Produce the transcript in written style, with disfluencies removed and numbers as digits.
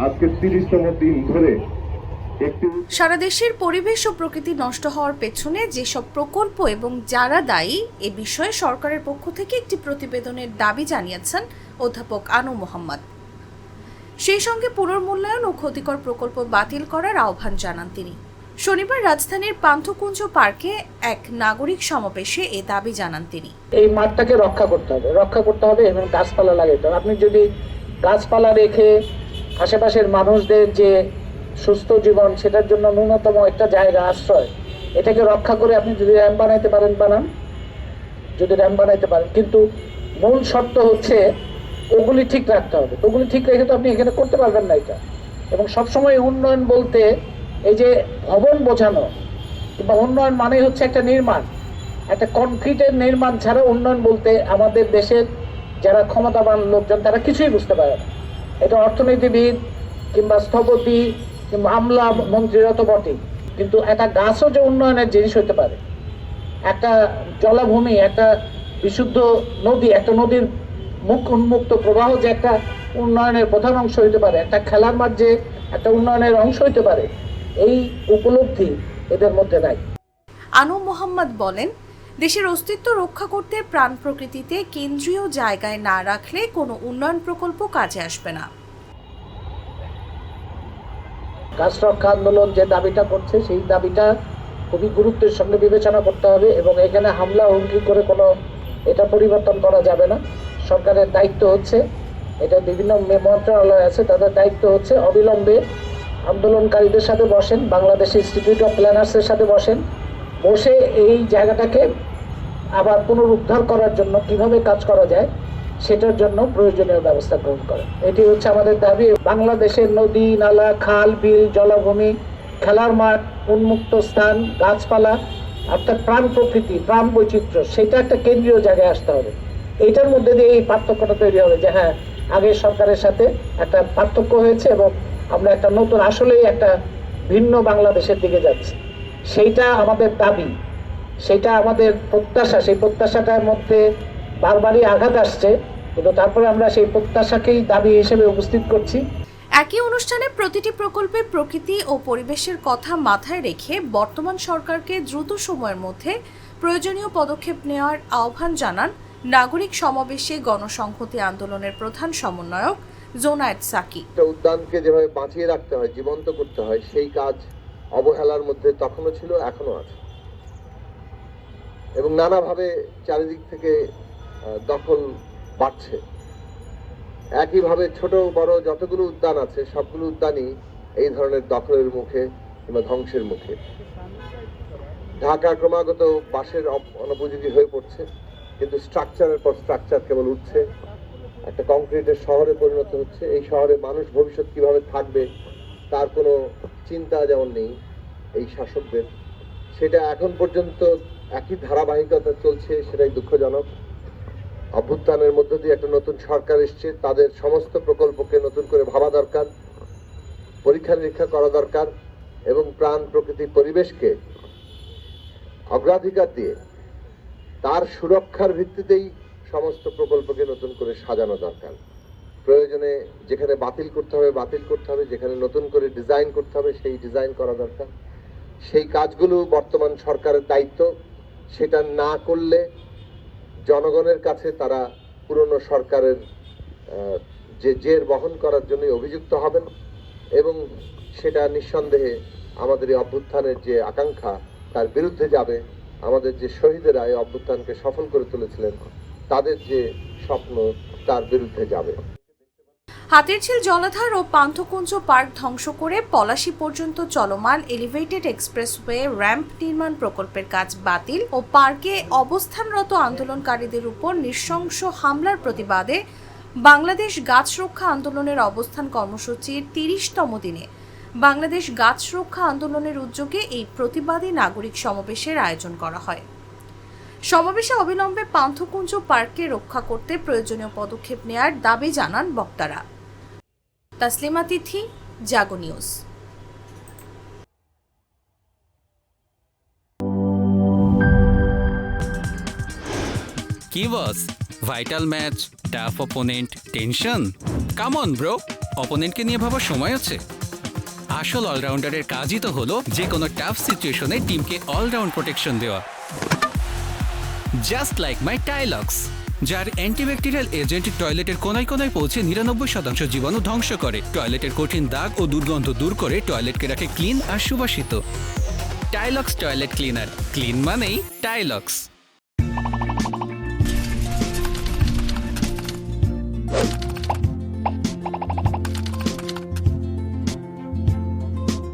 আজকে 30তম দিন ধরে সারা দেশের পরিবেশ ও প্রকৃতি নষ্ট হওয়ার পেছনে যেসব প্রকল্প এবং যারা দায়ী এ বিষয়ে সরকারের পক্ষ থেকে একটি প্রতিবেদনের দাবি জানিয়েছেন অধ্যাপক আনু মোহাম্মদ। সেই সঙ্গে পুনর্মূল্যায়ন ও ক্ষতিকর প্রকল্প বাতিল করার আহ্বান জানান তিনি। শনিবার রাজধানীর পান্থকুঞ্জ পার্কে এক নাগরিক সমাবেশে এ দাবি জানান তিনি। এই মাঠটাকে রক্ষা করতে হবে এবং গাছপালা লাগাইতে হবে। আপনি যদি গাছপালা রেখে আশেপাশের মানুষদের যে সুস্থ জীবন, সেটার জন্য ন্যূনতম একটা জায়গা আশ্রয়, এটাকে রক্ষা করে আপনি যদি র্যাম্প বানাইতে পারেন কিন্তু মূল শর্ত হচ্ছে ওগুলি ঠিক রাখতে হবে। ওগুলি ঠিক রেখে তো আপনি এখানে করতে পারবেন না এটা। এবং সবসময় উন্নয়ন বলতে এই যে ভবন বোঝানো কিংবা উন্নয়ন মানে হচ্ছে একটা নির্মাণ, একটা কনক্রিটের নির্মাণ ছাড়া উন্নয়ন বলতে আমাদের দেশের যারা ক্ষমতাবান লোকজন তারা কিছুই বুঝতে পারে না। এটা অর্থনীতিবিদ কিংবা স্থপতি কিংবা আমলা মন্ত্রীরা তো বটেই, কিন্তু একটা গাছও যে উন্নয়নের জিনিস হতে পারে, একটা জলাভূমি, একটা বিশুদ্ধ নদী, একটা নদীর মুখ উন্মুক্ত প্রবাহ যে একটা উন্নয়নের প্রধান অংশ হইতে পারে, একটা খেলার মাঠ যে একটা উন্নয়নের অংশ হইতে পারে, এই উপলব্ধি এদের মধ্যে নাই। আনু মোহাম্মদ বলেন, দেশের অস্তিত্ব রক্ষা করতে প্রাণ প্রকৃতিতে কেন্দ্রীয় জায়গায় না রাখলে কোনো উন্নয়ন প্রকল্প কাজে আসবে না। গাছ রক্ষা আন্দোলন যে দাবিটা করছে সেই দাবিটা খুবই গুরুত্বের সঙ্গে বিবেচনা করতে হবে এবং এখানে হামলা হুমকি করে কোনো এটা পরিবর্তন করা যাবে না। সরকারের দায়িত্ব হচ্ছে, এটা বিভিন্ন মন্ত্রণালয় আছে, তাদের দায়িত্ব হচ্ছে অবিলম্বে আন্দোলনকারীদের সাথে বসেন, বাংলাদেশ ইনস্টিটিউট অফ প্ল্যানার্সের সাথে বসে এই জায়গাটাকে আবার পুনরুদ্ধার করার জন্য কিভাবে কাজ করা যায় সেটার জন্য প্রয়োজনীয় ব্যবস্থা গ্রহণ করে। এটি হচ্ছে আমাদের দাবি। বাংলাদেশের নদী, নালা, খাল, বিল, জলাভূমি, খেলার মাঠ, উন্মুক্ত স্থান, গাছপালা, অর্থাৎ প্রাণ প্রকৃতি, প্রাণ বৈচিত্র্য, সেটা একটা কেন্দ্রীয় জায়গায় আসতে হবে। এইটার মধ্যে দিয়ে এই পার্থক্যটা তৈরি হবে যে হ্যাঁ, আগের সরকারের সাথে একটা পার্থক্য হয়েছে এবং আমরা একটা নতুন আসলেই একটা ভিন্ন বাংলাদেশের দিকে যাচ্ছি। সেইটা আমাদের দাবি, সেইটা আমাদের প্রত্যাশা। সেই প্রত্যাশাটার মধ্যে বারবারই আঘাত আসছে, কিন্তু তারপরে আমরা সেই প্রত্যাশাকেই দাবি হিসেবে উপস্থিত করছি। একই অনুষ্ঠানে প্রতিটি প্রকল্পের প্রকৃতি ও পরিবেশের কথা মাথায় রেখে বর্তমান সরকারকে দ্রুত সময়ের মধ্যে প্রয়োজনীয় পদক্ষেপ নেওয়ার আহ্বান জানান নাগরিক সমাবেশে গণসংহতি আন্দোলনের প্রধান সমন্বয়ক জোনায়েদ সাকি। উদ্যানকে যেভাবে বাঁচিয়ে রাখতে হয়, জীবন্ত করতে হয়, সেই কাজ অবহেলার মধ্যে তখনও ছিল, এখনো আছে এবং নানাভাবে চারিদিক থেকে দখল বাড়ছে। একইভাবে ছোট বড় যতগুলো উদ্যান আছে সবগুলো উদ্যানই এই ধরনের দখলের মুখে কিংবা ধ্বংসের মুখে। ঢাকা ক্রমাগত বাসের অনুপযোগী হয়ে পড়ছে, কিন্তু স্ট্রাকচারের পর স্ট্রাকচার কেবল উঠছে, একটা কংক্রিটের শহরে পরিণত হচ্ছে। এই শহরে মানুষ ভবিষ্যৎ কিভাবে থাকবে তার কোনো চিন্তা যেমন নেই এই শাসকদের, সেটা এখন পর্যন্ত একই ধারাবাহিকতা চলছে, সেটাই দুঃখজনক। অভ্যুত্থানের মধ্য দিয়ে একটা নতুন সরকার এসছে, তাদের সমস্ত প্রকল্পকে নতুন করে ভাবা দরকার, পরীক্ষা নিরীক্ষা করা দরকার এবং প্রাণ প্রকৃতি পরিবেশকে অগ্রাধিকার দিয়ে তার সুরক্ষার ভিত্তিতেই সমস্ত প্রকল্পকে নতুন করে সাজানো দরকার। প্রয়োজনে যেখানে বাতিল করতে হবে, যেখানে নতুন করে ডিজাইন করতে হবে সেই ডিজাইন করা দরকার। সেই কাজগুলো বর্তমান সরকারের দায়িত্ব। সেটা না করলে জনগণের কাছে তারা পুরনো সরকারের যে জের বহন করার জন্য অভিযুক্ত হবেন এবং সেটা নিঃসন্দেহে আমাদের এই অভ্যুত্থানের যে আকাঙ্ক্ষা তার বিরুদ্ধে যাবে। আমাদের যে শহীদেরা এই অভ্যুত্থানকে সফল করে তুলেছিলেন তাদের যে স্বপ্ন তার বিরুদ্ধে যাবে। হাতিরঝিল জলাধার ও পান্থকুঞ্জ পার্ক ধ্বংস করে পলাশী পর্যন্ত চলমান এলিভেটেড এক্সপ্রেসওয়ে র্যাম্প নির্মাণ প্রকল্পের কাজ বাতিল ও পার্কে অবস্থানরত আন্দোলনকারীদের উপর নৃশংস হামলার প্রতিবাদে বাংলাদেশ গাছ রক্ষা আন্দোলনের অবস্থান কর্মসূচির 30তম দিনে বাংলাদেশ গাছ রক্ষা আন্দোলনের উদ্যোগে এই প্রতিবাদী নাগরিক সমাবেশের আয়োজন করা হয়। সমাবেশে অবিলম্বে পান্থকুঞ্জ পার্ককে রক্ষা করতে প্রয়োজনীয় পদক্ষেপ নেয়ার দাবি জানান বক্তারা। তাসলিমা তিথি, জাগো নিউজ। কি boss, vital match, tough opponent, tension? Come on bro, অপোনেন্টকে নিয়ে ভাবার সময় আছে? আসল অলরাউন্ডারের কাজই তো হলো যে কোনো টাফ সিচুয়েশনে টিমকে অলরাউন্ড প্রোটেকশন দেওয়া। জাস্ট লাইক মাই টাইলক্স, যার অ্যান্টিব্যাকটেরিয়াল এজেন্ট টয়লেটের কোনায় কোনায় পৌঁছে 99% জীবাণু ধ্বংস করে, টয়লেটের কঠিন দাগ ও দুর্গন্ধ দূর করে টয়লেটকে রাখে ক্লিন আর সুবাসিত। টাইলক্স টয়লেট ক্লিনার, ক্লিন মানেই টাইলক্স।